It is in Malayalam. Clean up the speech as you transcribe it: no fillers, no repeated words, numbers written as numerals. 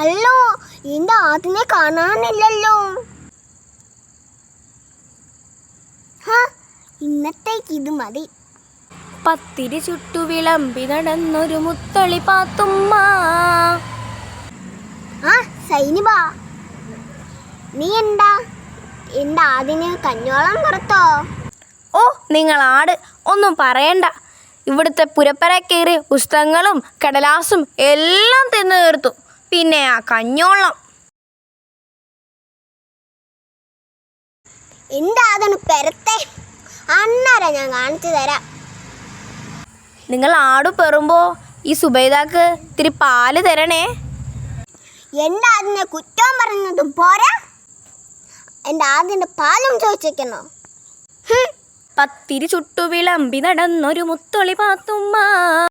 അല്ലോ, എന്റെ ആദിനെ കാണാനില്ലല്ലോ. ഇന്നത്തേക്ക് ഇത് മതി. പത്തിരി ചുട്ടു വിളമ്പി നടന്നൊരു മുത്തളി പാത്തുമ്മ. സൈനിബാ, നീ എന്താ എന്റെ ആദിന് കഞ്ഞോളം പുറത്തോ? ഓ, നിങ്ങൾ ആട് ഒന്നും പറയണ്ട. ഇവിടുത്തെ പുരപ്പര കയറി പുസ്തകങ്ങളും കടലാസും എല്ലാം തിന്നു തീർത്തു. പിന്നെ ആ കഞ്ഞോളം. എന്റെ ആദിന് പെരത്തെ അന്നേരം ഞാൻ കാണിച്ചു തരാം. നിങ്ങൾ ആടു പെറുമ്പോ ഈ സുബൈദാക്ക് ഇത്തിരി പാല് തരണേ. എന്റെ ആദിനെ കുറ്റം പറഞ്ഞതും പോരാ, എന്റെ ആദിന്റെ പാലും ചോദിച്ചേക്കണോ? പത്തിരി ചുട്ടു വിളമ്പി നടന്നൊരു മുത്തളി പാത്തുമ്മ.